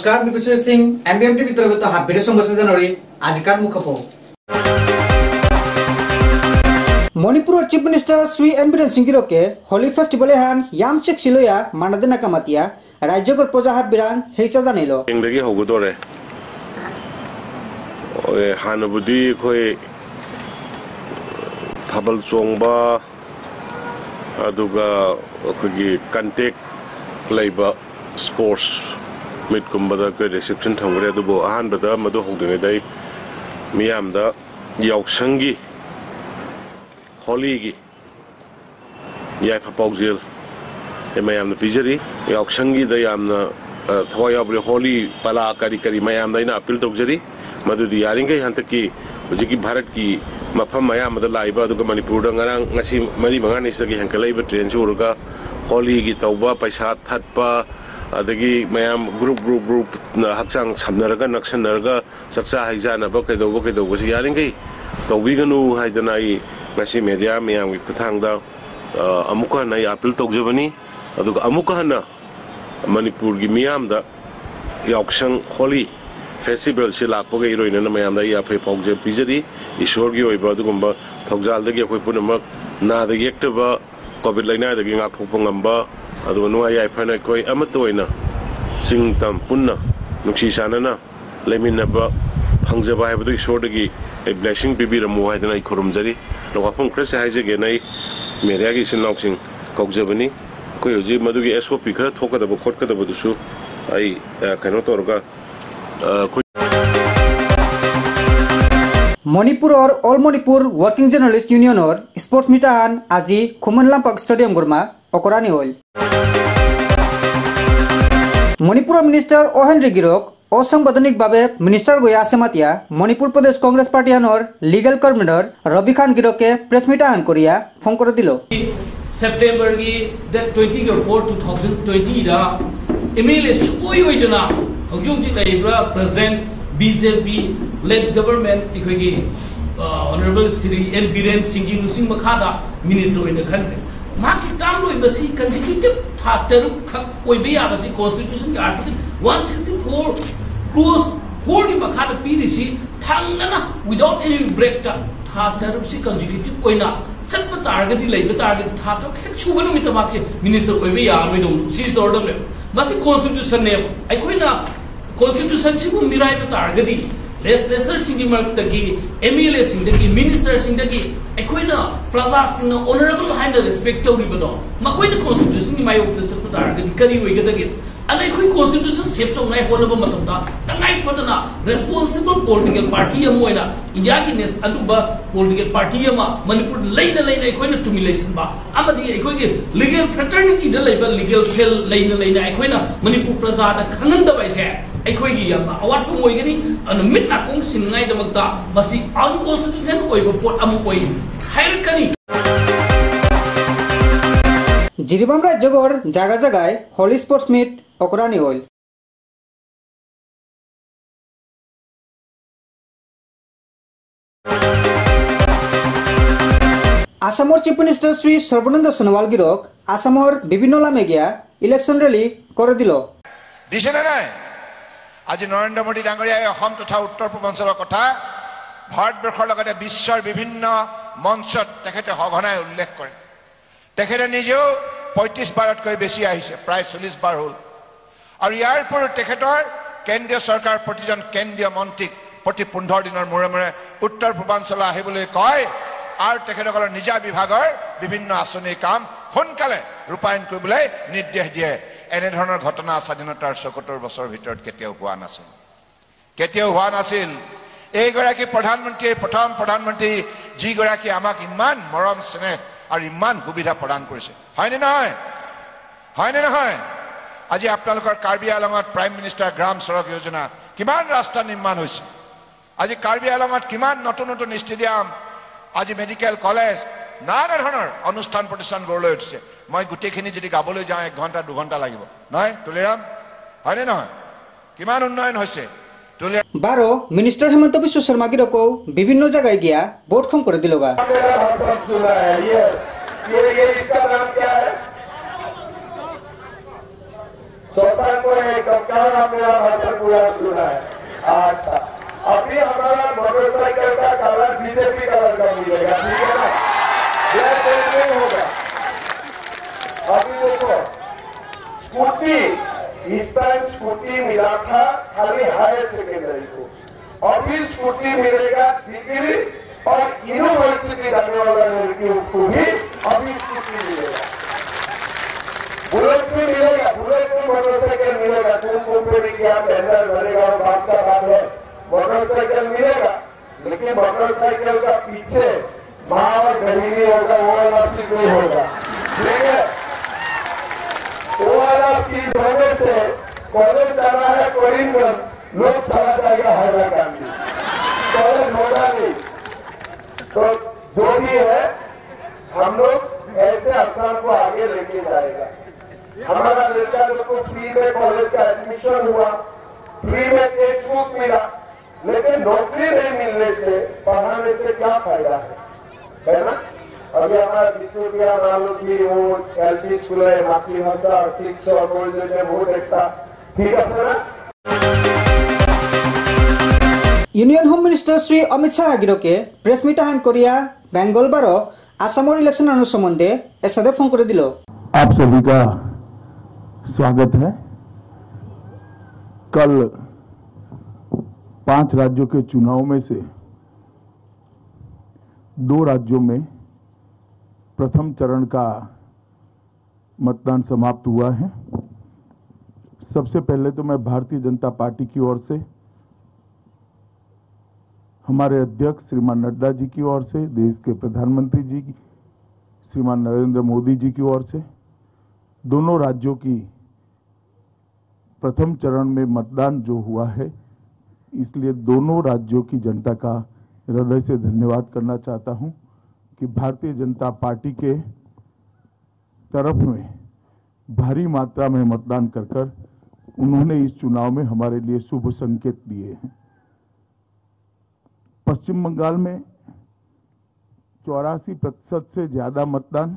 नमस्कार मैं कुशल सिंह एमबीएमटी वितरगत हाफेरे संबस जनवरी आजिकार मुखपो Manipur chief minister Shri N Biren Singh के होली फेस्टिवल हान याम चेक सिलोया मानदना कामातिया राज्यकर प्रजा हात बिरान हेसा जानेलो इंदगी होगदोरे हानबुदी खोय थाबल चोंबा अदुगा खोगी कंटेक्ट लेबा स्पोर्ट्स मिट कुंबदा के रिसेप्शन थंगरे अदुबो अहानबदा मदु होगदंगै मियामदा यावसंगी होली की याइफा पाउजेल मैम पीजरी यावसंगी थवायाबरे होली पला करी करी मैम अपील तौजरी मदुदी यारिंगै हंतकी हुजिकी भारत की मफम मैम लाइबा मणिपुर मरी मंगानी हेंकल ट्रेन सूरगा होली की तौबा पैसा थत्पा अदगी मैम ग्रुप ग्रुप ग्रुप हक्चांग सामनरगा नक्सनरगा सक्सा हाइजानब कइदौबो यारिंगै तौबिगनु हाइदना आई मीडिया मैम की खुथांगदा अमुक हन्ना अपील तौजबनी अदुगा अमुक हन्ना मणिपुर की मियामदा यावसंग होली फेस्टिवल से लापगे इरोइनना मैमदा याफे पाउजे पिजरी ईश्वर की ओइबा अदुगुंबा थौजालदगी अखोय पुनमक नादा येक्तबा Covid लाइनादगी ngakthopa ngamba adu nuai yaifana koi amatoina singtam punna nuksi sanana leminaba phangjaba haibadu ईश्वरदगी a blessing bibiramu haidana ikhorumjari lokafum krase haijege nai media gi sinlauksin kaujabani koi hoji madugi SOP khara thokadaba khotkadaba dusu ai kaino torga Manipur और all Manipur working journalist union और sports मीटान आज Khumanlampak stadium गुरमा अकरानी होल Manipur minister ओहेन रिगिरोक असंवैधानिक भावे मिनिस्टर गया आसेमातिया मणिपुर प्रदेश कांग्रेस पार्टी और लीगल कन्वीनर रवि खान गिरोके प्रेस मीटान करिया फोन कर दिलो सेप्टेम्बर की डेट 24 2020 दा एमएलए सुकोई होइदना हजोंजि लाइब्रा प्रेजेंट बीजेपी लेड गवर्नमेंट इखोगी ऑनरेबल श्री एन बीरेन सिंह की नुसिंग मखादा मिनिस्टर होइना खनबे माकी टाम लोइ बसी कंसेक्यूटिव था तरुक खक ओइबे याबसी कॉन्स्टिट्यूशन के आर्टिकल 164 क्लोज 4 की मखादा पीरिसी थांगना विदाउट एनी ब्रेक था तरुक सी कंसेक्यूटिव ओइना सत्ब तारगदी लेबे तारगदी था तो हेक छुबा नुमित माके मिनिस्टर ओइबे यारबै दो सी ऑर्डर में बसी कॉन्स्टिट्यूशन ने अखोइना कॉन्स्टिट्यूशन सिगु मिराइ तारगदी लेजिस्लेचर सिंगी मरक्तगी एमएलए सिंगदगी मिनिस्टर सिंगदगी अखोइना प्रजा सिंगना ऑनरेबल हाइंड रेस्पेक्ट तौरिबदो मखोइना कॉन्स्टिट्यूशन की मायोक्ता चप तारगदी करी होइगदगी अले अखोइ कॉन्स्टिट्यूशन सेप तौनाय होनबो मतमदा तंगाइ फदना रेस्पोंसिबल पॉलिटिकल पार्टी अमोइना इंडिया की नेस अलुबा पॉलिटिकल पार्टी अमा मणिपुर लेना अखोइना टुमिलेसन बा अमदी अखोइगे लीगल फ्रेटर्निटी द लेबल लीगल सेल लेना अखोइना मणिपुर प्रजा दा खंगनदबा छे अखोइगी यामा अवाट मोइगनी अनुमित नाकोंग सिनगाइ दमकता बसी अनकॉन्स्टिट्यूशनल ओइबो पोट अमु ओइ हायरकनी जिरिबाम राज्यगोर जागा जगाय होली स्पोर्ट्स मीट अकरानी होल आसामर चीफ मिनिस्टर श्री सर्बानंद सोनोवाल गिरोक आसामर विभिन्न लामेगिया इलेक्शन रैली कर दिलो दिशे नाय आज नरेंद्र मोदी डांगरियाय अहम तथा उत्तर पूर्वांचल कथा भारतवर्षर लगते विश्वर विभिन्न मंचत तेखेते सघनाय उल्लेख करे तेखेते निजेও 35 बारतকৈ बेसी आहिছে प्राय 40 बार हल और यार पर तेखेतर केंद्रीय सरकार प्रतिजन केंद्रीय मंत्रीक प्रति 15 दिনৰ मुरे मुरे उत्तर पूर्वांचल আহিবলৈ কয় और तेखेतসকলৰ निजा विभागर विभिन्न आसनी काम सोनकाले रूपायन কৰিবলৈ निर्देश दिए एने धৰণৰ घटना স্বাধীনতাৰ ৭৪ বছৰ ভিতৰত কেতিয়াও হোৱা নাছিল এইগৰাকী প্ৰধানমন্ত্ৰীয়ে প্ৰথম প্ৰধানমন্ত্ৰী যিগৰাকী আমাক ইমান মৰম স্নেহ আৰু ইমান সুবিধা প্ৰদান কৰিছে হয়নে নহয় আজি আপোনালোকৰ কাৰ্বি আলঙত প্ৰাইম মিনিষ্টাৰ গ্ৰাম সড়ক যোজনা কিমান ৰাস্তা নিৰ্মাণ হৈছে আজি কাৰ্বি আলঙত কিমান নতুন নতুন ষ্টেডিয়াম আজি মেডিকেল কলেজ নানা ধৰণৰ অনুষ্ঠান প্ৰতিষ্ঠান গঢ়লৈ উঠিছে মই গুটেখিনি যদি গাবলৈ যাওঁ 1 ঘণ্টা 2 ঘণ্টা লাগিব নহয় তুলিৰাম হয়নে নহয় কিমান উন্নয়ন হৈছে 12 मिनिस्टर हेमंत बिश्व शर्मा गिरोको विभिन्न जगह गया बोर्ड खम कर दिलोगा ये इसका नाम क्या है शशांक को एकदम क्या मेरा भाषण पूरा सुना है। अच्छा, अभी हमारा मोटरसाइकिल का कलर बीजेपी कलर का मिलेगा, ठीक है ना? ब्लैक एंड नहीं होगा। अभी देखो स्कूटी, इस टाइम स्कूटी मिला था खाली हायर सेकेंडरी को, अभी स्कूटी मिलेगा डिग्री और यूनिवर्सिटी जाने वाला लड़कियों को भी अभी स्कूटी मिलेगा। बुलेट भी मिलेगा, बुलेट में मोटरसाइकिल मिलेगा। तुम कंपनी की आप टेंडर भरेगा और बात का बात है, मोटरसाइकिल मिलेगा, लेकिन मोटरसाइकिल का पीछे माँ और बहनी होगा, वो वाला सीट नहीं होगा, ठीक है? वो वाला सीट होने से कॉलेज जाना है करीमगंज, लोग चला जाएगा हैदरा गांधी, कॉलेज होगा नहीं। तो जो भी है हम लोग ऐसे अफसर को आगे लेके जाएगा। हमारा लड़का लोग को फ्री में कॉलेज का एडमिशन हुआ, फ्री में टेक्स्ट बुक मिला, लेकिन नौकरी नहीं मिलने से पढ़ाने से क्या फायदा है ना? अभी हमारा विष्णुप्रिया मालूम की वो एलपी स्कूल है, मातृभाषा शिक्षा बोल जो वो देखता, ठीक है ना? Union home minister Shri Amit Shah আগিরকে প্রেস মিট আহ্বান করিয়া বেঙ্গলবার আসামের ইলেকশন সম্বন্ধে এসাদে ফোন করে দিল। आप सभी का स्वागत है। कल 5 राज्यों के चुनाव में से 2 राज्यों में प्रथम चरण का मतदान समाप्त हुआ है। सबसे पहले तो मैं भारतीय जनता पार्टी की ओर से, हमारे अध्यक्ष श्रीमान नड्डा जी की ओर से, देश के प्रधानमंत्री जी श्रीमान नरेंद्र मोदी जी की ओर से, दोनों राज्यों की प्रथम चरण में मतदान जो हुआ है, इसलिए दोनों राज्यों की जनता का हृदय से धन्यवाद करना चाहता हूं कि भारतीय जनता पार्टी के तरफ में भारी मात्रा में मतदान कर उन्होंने इस चुनाव में हमारे लिए शुभ संकेत दिए हैं। पश्चिम बंगाल में 84% से ज्यादा मतदान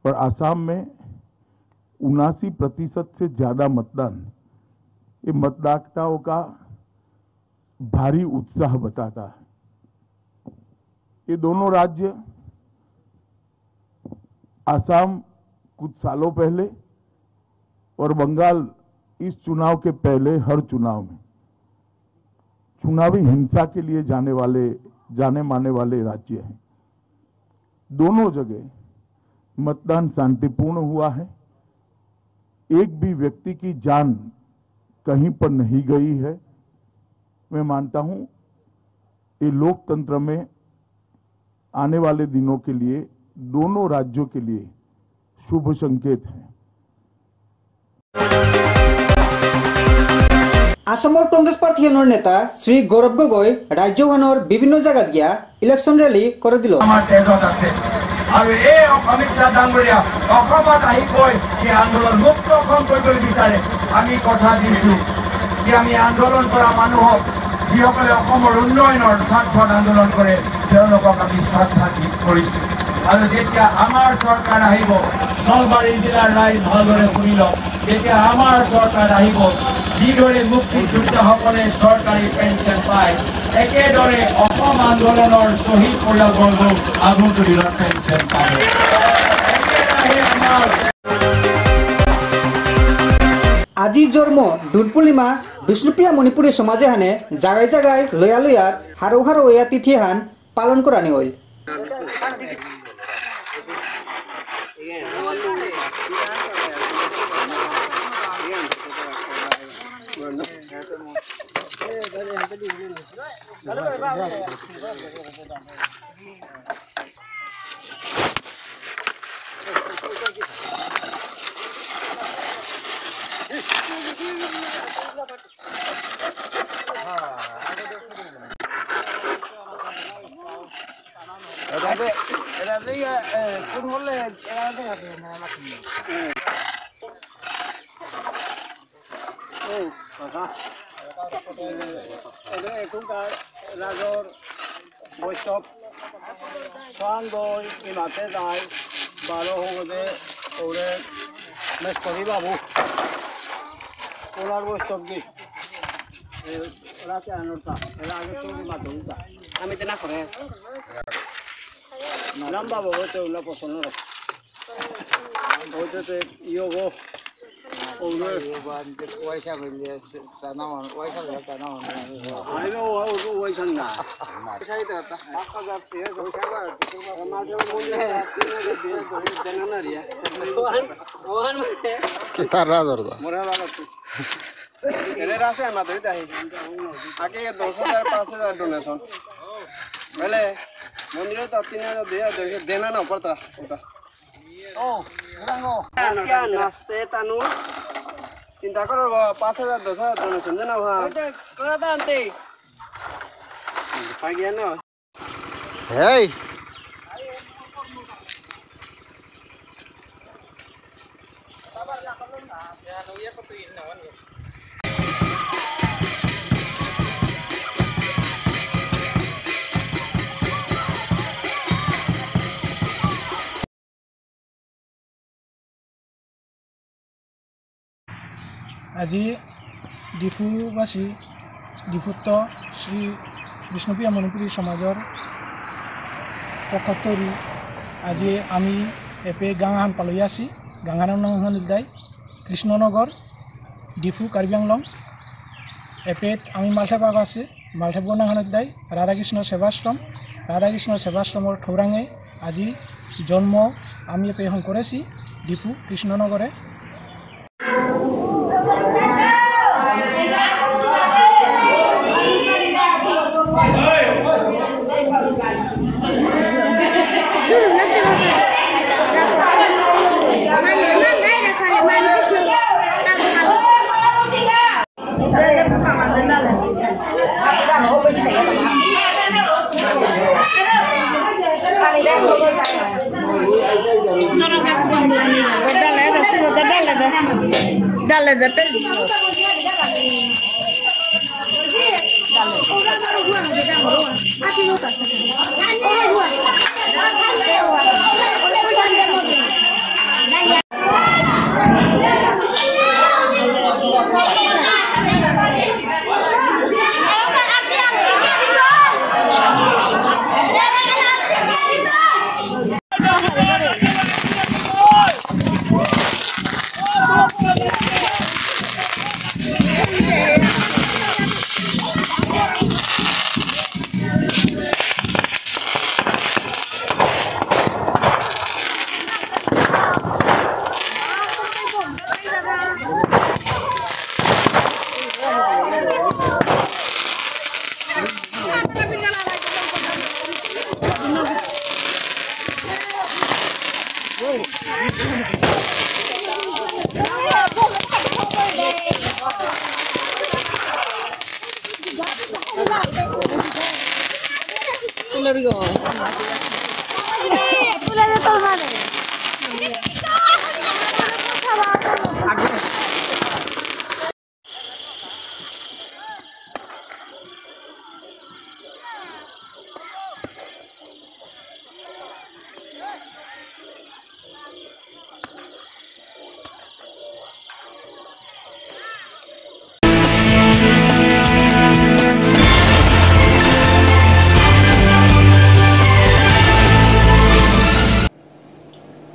और आसाम में 79% से ज्यादा मतदान, ये मतदाताओं का भारी उत्साह बताता है। ये दोनों राज्य, आसाम कुछ सालों पहले और बंगाल इस चुनाव के पहले हर चुनाव में चुनावी हिंसा के लिए जाने माने वाले राज्य हैं। दोनों जगह मतदान शांतिपूर्ण हुआ है, एक भी व्यक्ति की जान कहीं पर नहीं गई है। मैं मानता हूं ये लोकतंत्र में आने वाले दिनों के लिए दोनों राज्यों के लिए शुभ संकेत है। আসামৰ কংগ্ৰেছ পাৰ্টীৰ নেতা শ্ৰী গৌৰৱ গগৈ ৰাজ্যখনৰ বিভিন্ন জায়গাত গিয়া ইলেকশন ৰেলী কৰি দিল। আমাৰ তেজত আছে আৰু এই অমিত শাহ ডাঙৰীয়া অসমত আহি কৈ এই আন্দোলন মুক্ত অসম কৰিবলৈ বিচাৰে। আমি কথা দিছো যে আমি আন্দোলন কৰা মানুহক, যিসকলে অসমৰ উন্নয়নৰ স্বাৰ্থত আন্দোলন কৰে, তেওঁলোকক আমি শ্ৰদ্ধা কৰিছো। আৰু যেতিয়া আমাৰ চৰকাৰ আহিব, নলবাৰী জিলাৰ ৰাইজ ভালদৰে শুনি লওক, যেতিয়া আমাৰ চৰকাৰ আহিব, যিদৰে মুক্তিযোদ্ধাসকলে চৰকাৰী পেঞ্চন পায়, একেদৰে অসম আন্দোলনৰ শ্বহীদ পৰিয়ালবৰ্গও আগন্তুক দিনত পেঞ্চন পাব। আজি জন্ম দোল পূৰ্ণিমা বিষ্ণুপ্ৰিয়া মণিপুৰী সমাজে হানে জাগাই জাগাই লয়া লয়াত হাৰো হাৰো এয়া তিথি হান পালন কৰানি হল। রাজর বৈষ্ণৱ চান দৈ ইমাতে যায় 12 হওঁতে ওৰে মেচ কৰি বাবু ওনার বৈষ্ণব কি রাতে আনোটা এর আগে তো মাধ্যমটা আমি তো না করে লম্বা বাবু তো ওগুলো পছন্দ রাখে ওইটাতে ইয়োগো ওগুলো ওইসা বললে সানা ওইসা সানা আমি ওইসা না সাইতে 5000 টাকা ওইসা মাঝে মধ্যে 3000 দেনা না রিয়া ওহান মানে কি তার রাজরদা মোরা লাগত এর রাতে আমাদের তাই আগে 10000 5000 ডোনেশন বলে মন্দিরে তো 3000 দেনা না পড়তা ওটা ও রাঙ্গো নাস্তে তানু চিন্তা করো 5000 10000 ডোনেশন দেনা ভাই করে দানতে পাগিয়া না হেই আজি ডিফুবাসী ডিফুত্ব শ্রী বিষ্ণুপ্রিয়া মণিপুরী সমাজৰ পক্ষতৰি আজি আমি এপে গাঁওহান পালহি আছি গাঁওহানৰ নাম নিদাই কৃষ্ণনগৰ ডিফু কাৰ্বি আংলং এপেত আমি মালঠে পাক আছে মালঠে বনাহান নিদাই ৰাধাকৃষ্ণ সেৱাশ্ৰমৰ ঠৌৰাঙে আজি জন্ম আমি এপে এখন কৰেছি ডিফু কৃষ্ণনগৰে Dale de peli.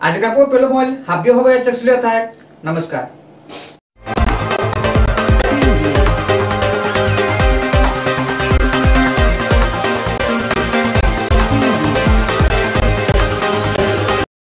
आज का पेलो मोल हाब्य हो चक्सुलिया था नमस्कार।